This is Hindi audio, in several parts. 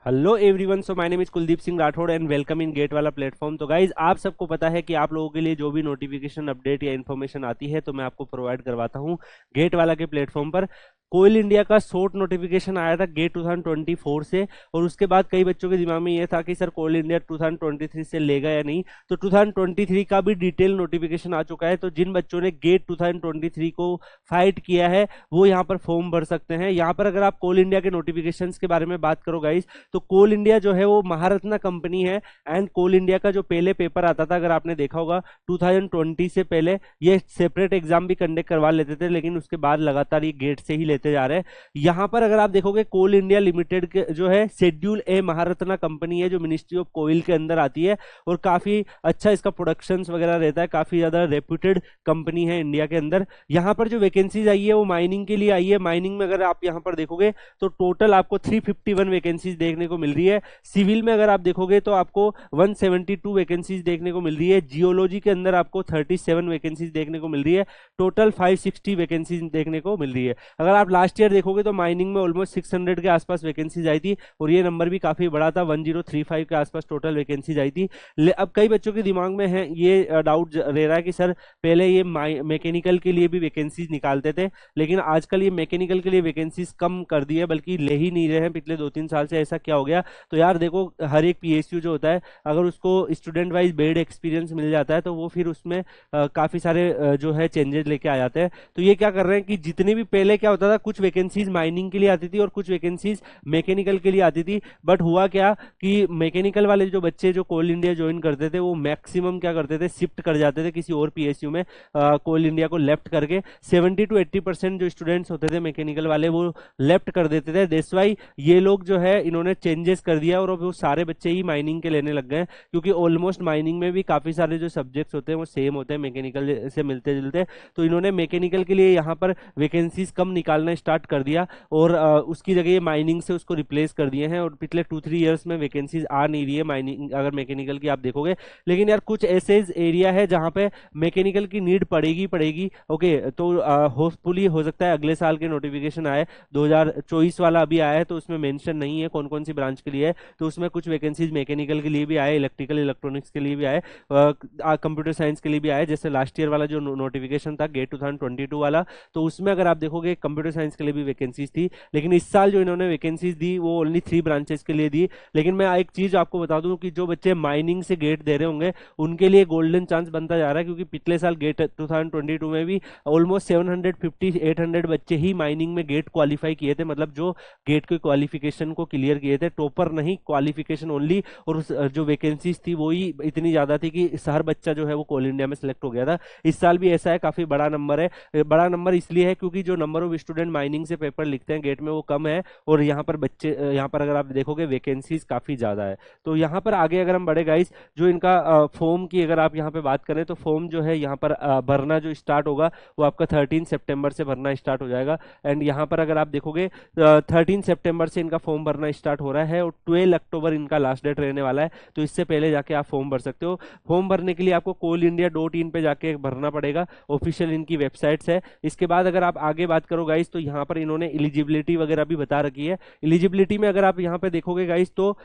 Hello everyone, so my name is Kuldeep Singh Rathore and welcome in GATE वाला प्लेटफॉर्म। तो गाइज, आप सबको पता है कि आप लोगों के लिए जो भी नोटिफिकेशन अपडेट या इन्फॉर्मेशन आती है तो मैं आपको प्रोवाइड करवाता हूँ गेट वाला के प्लेटफॉर्म पर। कोयल इंडिया का शॉर्ट नोटिफिकेशन आया था गेट 2024 से, और उसके बाद कई बच्चों के दिमाग में ये था कि सर कोयल इंडिया 2023 से लेगा या नहीं। तो 2023 का भी डिटेल नोटिफिकेशन आ चुका है। तो जिन बच्चों ने गेट 2023 को फाइट किया है वो यहाँ पर फॉर्म भर सकते हैं। यहाँ पर अगर आप कोयल इंडिया के नोटिफिकेशंस के बारे में बात करो गाइज, तो कोल इंडिया जो है वो महारत्ना कंपनी है। एंड कोल इंडिया का जो पहले पेपर आता था, अगर आपने देखा होगा 2020 से पहले ये सेपरेट एग्जाम भी कंडक्ट करवा लेते थे, लेकिन उसके बाद लगातार ये गेट से ही लेते जा रहे हैं। यहाँ पर अगर आप देखोगे कोल इंडिया लिमिटेड के जो है शेड्यूल ए महारत्ना कंपनी है, जो मिनिस्ट्री ऑफ कोयल के अंदर आती है, और काफी अच्छा इसका प्रोडक्शन वगैरह रहता है, काफी ज्यादा रेप्यूटेड कंपनी है इंडिया के अंदर। यहाँ पर जो वैकेंसीज आई है वो माइनिंग के लिए आई है। माइनिंग में अगर आप यहाँ पर देखोगे तो टोटल आपको 351 वैकेंसीज देखने को मिल रही है। सिविल में अगर आप देखोगे तो आपको 172 वैकेंसीज देखने को मिल रही है। जियोलॉजी के अंदर आपको 37 वैकेंसीज देखने को मिल रही है। टोटल 560 वैकेंसीज देखने को मिल रही है। अगर आप लास्ट ईयर देखोगे तो माइनिंग में ऑलमोस्ट 600 के आसपास वैकेंसीज आई थी, और ये नंबर भी काफी बड़ा था, 1035 के आसपास टोटल वैकेंसीज आई थी। अब कई बच्चों के दिमाग में है ये डाउट रह रहा है कि सर पहले ये मैकेनिकल के लिए भी वैकेंसीज निकालते थे, लेकिन आजकल ये मैकेनिकल के लिए वैकेंसीज कम कर दी है, बल्कि ले ही नहीं रहे हैं पिछले 2-3 साल से। ऐसा क्या हो गया? तो यार देखो, हर एक पीएसयू जो होता है, अगर उसको स्टूडेंट वाइज बेड एक्सपीरियंस मिल जाता है तो वो फिर उसमें काफी सारे जो है चेंजेस लेके आ जाते हैं। तो ये क्या कर रहे हैं कि जितने भी पहले क्या होता था, कुछ वैकेंसीज माइनिंग के लिए आती थी और कुछ वैकेंसीज मैकेनिकल के लिए आती थी। बट हुआ क्या कि मैकेनिकल वाले जो बच्चे जो कोल इंडिया ज्वाइन करते थे वो मैक्सिमम क्या करते थे, शिफ्ट कर जाते थे किसी और पीएसयू में, कोल इंडिया को लेफ्ट करके। 70 to 80% जो स्टूडेंट्स होते थे मैकेनिकल वाले वो लेफ्ट कर देते थे। दैट्स वाई ये लोग जो है इन्होंने चेंजेस कर दिया, और अब वो सारे बच्चे ही माइनिंग के लेने लग गए, क्योंकि ऑलमोस्ट माइनिंग में भी काफी सारे जो सब्जेक्ट्स होते हैं वो सेम होते हैं, मैकेनिकल से मिलते जुलते। तो इन्होंने मैकेनिकल के लिए यहाँ पर वैकेंसीज कम निकालना स्टार्ट कर दिया, और उसकी जगह ये माइनिंग से उसको रिप्लेस कर दिए हैं। और पिछले 2-3 ईयर्स में वैकेंसीज आ नहीं रही है माइनिंग, अगर मैकेनिकल की आप देखोगे। लेकिन यार कुछ ऐसे एरिया है जहाँ पे मैकेनिकल की नीड पड़ेगी पड़ेगी। ओके, तो होपफुली हो सकता है अगले साल के नोटिफिकेशन आए। 2024 वाला अभी आया है तो उसमें मेंशन नहीं है कौन कौन सी ब्रांच के लिए है, तो उसमें कुछ वैकेंसीज मैकेनिकल के लिए भी आए, इलेक्ट्रिकल इलेक्ट्रॉनिक्स के लिए भी आए, कंप्यूटर साइंस के लिए भी आए। जैसे लास्ट ईयर वाला जो नोटिफिकेशन था गेट 2022 वाला, तो उसमें अगर आप देखोगे कंप्यूटर साइंस के लिए भी वैकेंसीज थी। लेकिन इस साल जो इन्होंने वैकेंसीज दी वो ओनली 3 ब्रांचेस के लिए दी। लेकिन मैं एक चीज आपको बता दूं कि जो बच्चे माइनिंग से गेट दे रहे होंगे उनके लिए गोल्डन चांस बनता जा रहा है, क्योंकि पिछले साल गेट 2022 में भी ऑलमोस्ट 750-800 बच्चे ही माइनिंग में गेट क्वालिफाई किए थे, मतलब जो गेट के क्वालिफिकेशन को क्लियर किए थे, टॉपर नहीं, क्वालिफिकेशन ओनली। और जो वैकेंसीज थी वो ही इतनी ज्यादा थी कि हर बच्चा जो है वो कोल इंडिया में सिलेक्ट हो गया था। इस साल भी ऐसा है, काफी बड़ा नंबर है। बड़ा नंबर इसलिए है क्योंकि जो नंबर ऑफ स्टूडेंट माइनिंग से पेपर लिखते हैं गेट में वो कम है, और यहाँ पर बच्चे यहाँ पर अगर आप देखोगे वैकेंसीज काफी ज्यादा है। तो यहाँ पर आगे अगर हम बढ़े गाइस, जो इनका फॉर्म की अगर आप यहाँ पे बात करें तो फॉर्म जो है यहाँ पर भरना जो स्टार्ट होगा वो आपका 13 सितंबर से भरना स्टार्ट हो जाएगा। एंड यहाँ पर अगर आप देखोगे 13 सितंबर से इनका फॉर्म भरना स्टार्ट हो रहा है, और 12 अक्टूबर इनका लास्ट डेट रहने वाला है। तो इससे पहले जाके आप फॉर्म भर सकते हो। फॉर्म भरने के लिए आपको coalindia.in पे जाके भरना पड़ेगा, ऑफिशियल इनकी वेबसाइट्स है। इसके बाद अगर आप आगे बात करो गाइस, तो यहाँ पर इन्होंने एलिजिबिलिटी वगैरह भी बता रखी है। एलिजिबिलिटी में अगर आप यहाँ पे देखोगे गाइस, तो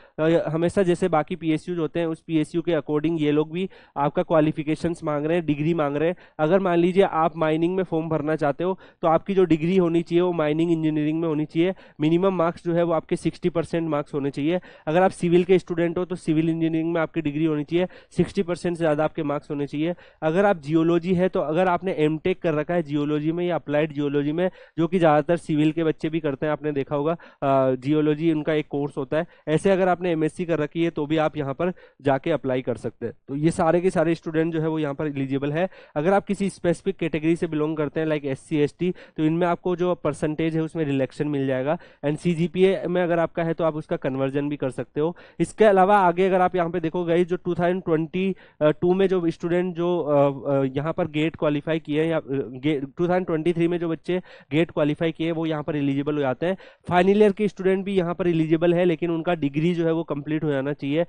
हमेशा जैसे बाकी पीएसयू होते हैं उस पीएसयू के अकॉर्डिंग ये लोग भी आपका क्वालिफिकेशंस मांग रहे हैं, डिग्री मांग रहे हैं। अगर मान लीजिए आप माइनिंग में फॉर्म भरना चाहते हो तो आपकी जो डिग्री होनी चाहिए वो माइनिंग इंजीनियरिंग में होनी चाहिए। मिनिमम मार्क्स जो है वो आपके 60% मार्क्स होने चाहिए। अगर आप सिविल के स्टूडेंट हो तो सिविल इंजीनियरिंग में आपकी डिग्री होनी चाहिए, 60% से ज़्यादा आपके मार्क्स होने चाहिए। अगर आप जियोलॉजी है तो अगर आपने एमटेक कर रखा है जियोलॉजी में या अप्लाइड जियोलॉजी में, जो कि ज़्यादातर सिविल के बच्चे भी करते हैं, आपने देखा होगा जियोलॉजी उनका एक कोर्स होता है। ऐसे अगर आपने एमएससी कर रखी है तो भी आप यहाँ पर जाके अप्लाई कर सकते हैं। तो ये सारे के सारे स्टूडेंट जो है वो यहाँ पर एलिजिबल है। अगर आप किसी स्पेसिफिक कैटेगरी से बिलोंग करते हैं लाइक एससी एसटी, तो इनमें आपको जो परसेंटेज है उसमें रिलेक्शन मिल जाएगा। एंड सीजीपीए में अगर आपका है तो आप उसका कन्वर्जन भी कर सकते हो। इसके अलावा आगे अगर आप यहाँ पे देखोगे जो 2022 में जो स्टूडेंट जो यहाँ पर गेट क्वालिफाई किए हैं, या 2023 में जो बच्चे गेट क्वालिफाई क्वालिफाई किए वो यहाँ पर एलिजिबल हो जाते हैं। फाइनल ईयर के स्टूडेंट भी यहाँ पर एलिजिबल है, लेकिन उनका डिग्री जो है वो कंप्लीट हो जाना चाहिए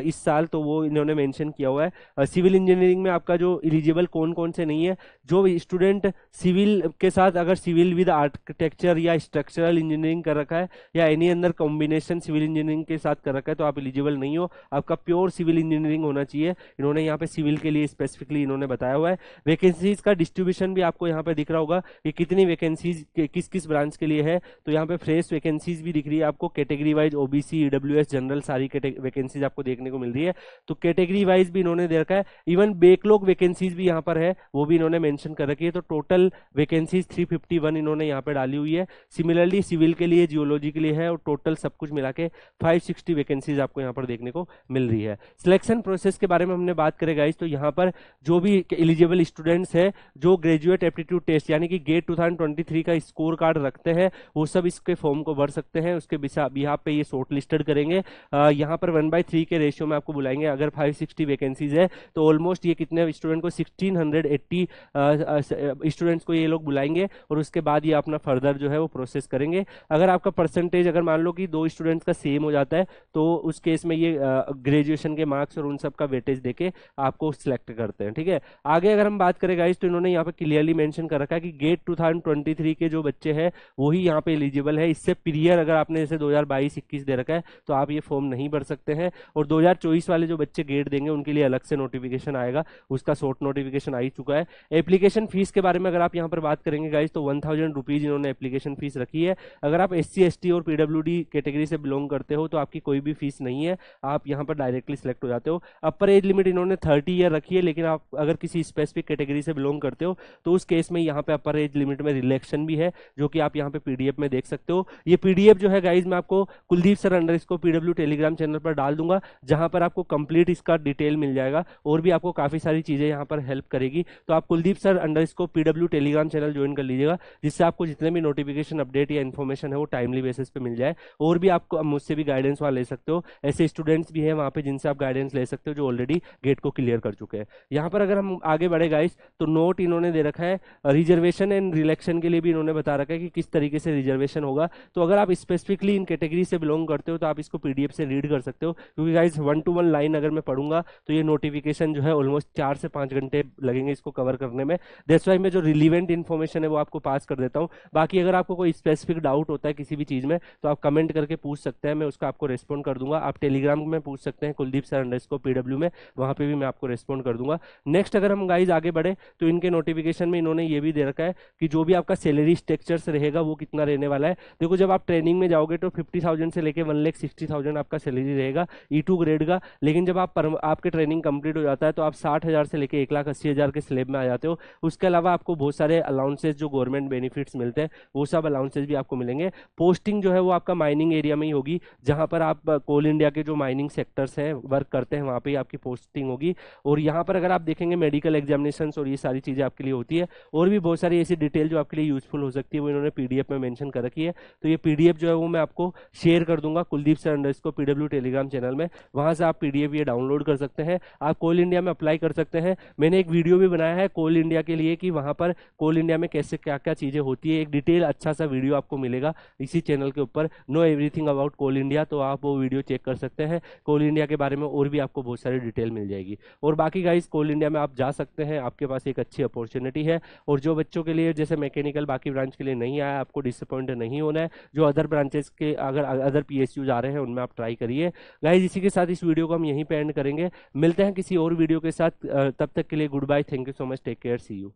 इस साल, तो वो इन्होंने मेंशन किया हुआ है। सिविल इंजीनियरिंग में आपका जो एलिजिबल कौन कौन से नहीं है, जो स्टूडेंट सिविल के साथ अगर सिविल विद आर्किटेक्चर या स्ट्रक्चरल इंजीनियरिंग कर रखा है या एनी अंदर कॉम्बिनेशन सिविल इंजीनियरिंग के साथ कर रखा है तो आप एलिजिबल नहीं हो, आपका प्योर सिविल इंजीनियरिंग होना चाहिए। इन्होंने यहाँ पे सिविल के लिए स्पेसिफिकली इन्होंने बताया हुआ है। वैकेंसीज का डिस्ट्रीब्यूशन भी आपको यहाँ पे दिख रहा होगा कि कितनी वैकेंसीज किस किस ब्रांच के लिए है। तो यहाँ पे फ्रेश वैकेंसीज भी दिख रही है आपको, category wise OBC, EWS, general, सारी वैकेंसीज आपको देखने को मिल रही है। तो कैटेगरी वाइज भी इन्होंने दे रखा है, इवन बैकलॉग वैकेंसीज भी यहाँ पर है वो भी इन्होंने मेंशन कर रखी है। तो टोटल वैकेंसीज 351 इन्होंने यहाँ पे डाली हुई है। सिमिलरली सिविल के लिए, जियोलॉजी के लिए है, और टोटल सब कुछ मिला के 560 वैकेंसीज आपको यहाँ पर देखने को मिल रही है। सिलेक्शन प्रोसेस के बारे में हमने बात करें गाइस, तो यहाँ पर जो भी एलिजिबल स्टूडेंट्स है जो ग्रेजुएट एप्टीट्यूड टेस्ट यानी कि गेट 2023 का स्कोर कार्ड रखते हैं वो सब इसके फॉर्म को भर सकते हैं। उसके बिहाफ पे ये शॉर्ट लिस्टेड करेंगे, यहाँ पर 1/3 के रेशियो में आपको बुलाएंगे। अगर 560 वैकेंसीज है तो ऑलमोस्ट ये कितने स्टूडेंट को 1680 स्टूडेंट्स को ये लोग बुलाएंगे, और उसके बाद ये अपना फर्दर जो है वो प्रोसेस करेंगे। अगर आपका परसेंटेज अगर मान लो कि 2 स्टूडेंट्स का सेम हो जाता है तो उस केस में ये ग्रेजुएशन के मार्क्स और उन सब का वेटेज देके आपको सिलेक्ट करते हैं। ठीक है, आगे अगर हम बात करें गाइस तो इन्होंने यहाँ पे क्लियरली मेंशन कर रखा है कि गेट 2023 के जो बच्चे हैं वही यहाँ पे एलिजिबल है। इससे पीरियर अगर आपने जैसे 2022-21 दे रखा है तो आप ये फॉर्म नहीं भर सकते हैं, और 2024 वाले जो बच्चे गेट देंगे उनके लिए अलग से नोटिफिकेशन आएगा, उसका शॉर्ट नोटिफिकेशन आ ही चुका है। एप्लीकेशन फीस के बारे में अगर आप यहाँ पर बात करेंगे गाइस तो 1000 रुपीज इन्होंने एप्लीकेशन फीस रखी है। अगर आप SC ST और PWD कैटेगरी से बिलोंग करते हो तो आपकी कोई भी फीस नहीं है, आप यहाँ पर डायरेक्टली सिलेक्ट हो जाते हो। अपर एज लिमिट इन्होंने 30 ईयर रखी है, लेकिन आप अगर किसी स्पेसिफिक कैटेगरी से बिलोंग करते हो तो उस केस में यहाँ पे अपर एज लिमिट में रिलैक्शन भी है, जो कि आप यहाँ पे PDF में देख सकते हो। ये PDF जो है गाइज मैं आपको Kuldeep sir _ PW Telegram channel पर डाल दूंगा, जहां पर आपको कंप्लीट इसका डिटेल मिल जाएगा और भी आपको काफी सारी चीजें यहाँ पर हेल्प करेगी। तो आप Kuldeep sir _ PW Telegram channel join कर लीजिएगा, जिससे आपको जितने भी नोटिफिकेशन अपडेट या इन्फॉर्मेशन है वो टाइमली बेसिस पे मिल जाए, और भी आपको मुझसे भी गाइडेंस वहाँ ले सकते हो। ऐसे स्टूडेंट्स भी हैं वहाँ पे जिनसे आप गाइडेंस ले सकते हो जो ऑलरेडी गेट को क्लियर कर चुके हैं। यहाँ पर अगर हम आगे बढ़े गाइस तो नोट इन्होंने दे रखा है रिजर्वेशन एंड रिलेक्शन के लिए भी इन्होंने बता रखा है कि किस तरीके से रिजर्वेशन होगा। तो अगर आप स्पेसिफिकली इन कैटेगरी से बिलोंग करते हो तो आप इसको PDF से रीड कर सकते हो, क्योंकि गाइस 1 to 1 लाइन अगर मैं पढ़ूंगा तो ये नोटिफिकेशन जो है ऑलमोस्ट 4 से 5 घंटे लगेंगे इसको कवर करने में। दैट्स वाई मैं जो रिलीवेंट इन्फॉर्मेशन है वो आपको पास कर देता हूँ। बाकी अगर आपको कोई स्पेसिफिक डाउट होता है किसी भी चीज में तो आप कमेंट करके पूछ सकते हैं, मैं उसका आपको रेस्पॉन्ड कर दूंगा। आप टेलीग्राम में पूछ सकते हैं कुलदीप सर _ PW में, वहां पे भी मैं आपको रेस्पॉन्ड कर दूंगा। नेक्स्ट अगर हम गाइज आगे बढ़े तो इनके नोटिफिकेशन में इन्होंने ये भी दे रखा है कि जो भी आपका सैलरी स्ट्रक्चर्स रहेगा वो कितना रहने वाला है। देखो जब आप ट्रेनिंग में जाओगे तो 50,000 से लेके 1,60,000 आपका सैलरी रहेगा E2 ग्रेड का, लेकिन जब आपके ट्रेनिंग कंप्लीट हो जाता है तो आप 60,000 से लेके 1,80,000 के स्लेब में आ जाते हो। उसके अलावा आपको बहुत सारे अलाउंसेस जो गवर्नमेंट बेनिफिट्स मिलते हैं वो सब अलाउंसेस भी आपको मिलेंगे। पोस्टिंग जो है वो आपका माइनिंग एरिया में ही होगी, जहां पर आप कोल इंडिया के जो माइनिंग सेक्टर्स हैं वर्क करते हैं वहां पे आपकी पोस्टिंग होगी। और यहाँ पर अगर आप देखेंगे मेडिकल एग्जामिनेशन और ये सारी चीजें आपके लिए होती है, और भी बहुत सारी ऐसी डिटेल जो आपके लिए यूजफुल हो सकती है वो इन्होंने PDF में मेंशन कर रखी है। तो ये PDF जो है वो मैं आपको शेयर कर दूंगा Kuldeep sir _ PW Telegram channel में, वहां से आप PDF ये डाउनलोड कर सकते हैं। आप कोल इंडिया में अप्लाई कर सकते हैं। मैंने एक वीडियो भी बनाया है कोल इंडिया के लिए कि वहां पर कोल इंडिया में कैसे क्या क्या चीजें होती है, एक डिटेल अच्छा सा वीडियो आपको मिलेगा इसी चैनल के ऊपर, know everything about Coal India. तो आप वो वीडियो चेक कर सकते हैं, कोल इंडिया के बारे में और भी आपको बहुत सारी डिटेल मिल जाएगी। और बाकी गाइस कोल इंडिया में आप जा सकते हैं, आपके पास एक अच्छी अपॉर्चुनिटी है। और जो बच्चों के लिए जैसे मैकेनिकल बाकी ब्रांच के लिए नहीं आया, आपको डिसअपॉइंट नहीं होना है। जो अदर ब्रांचेस के अगर अदर PSU आ रहे हैं उनमें आप ट्राई करिए। गाइस इसी के साथ इस वीडियो को हम यहीं पे एंड करेंगे, मिलते हैं किसी और वीडियो के साथ। तब तक के लिए good bye, thank you so much, take care, see you.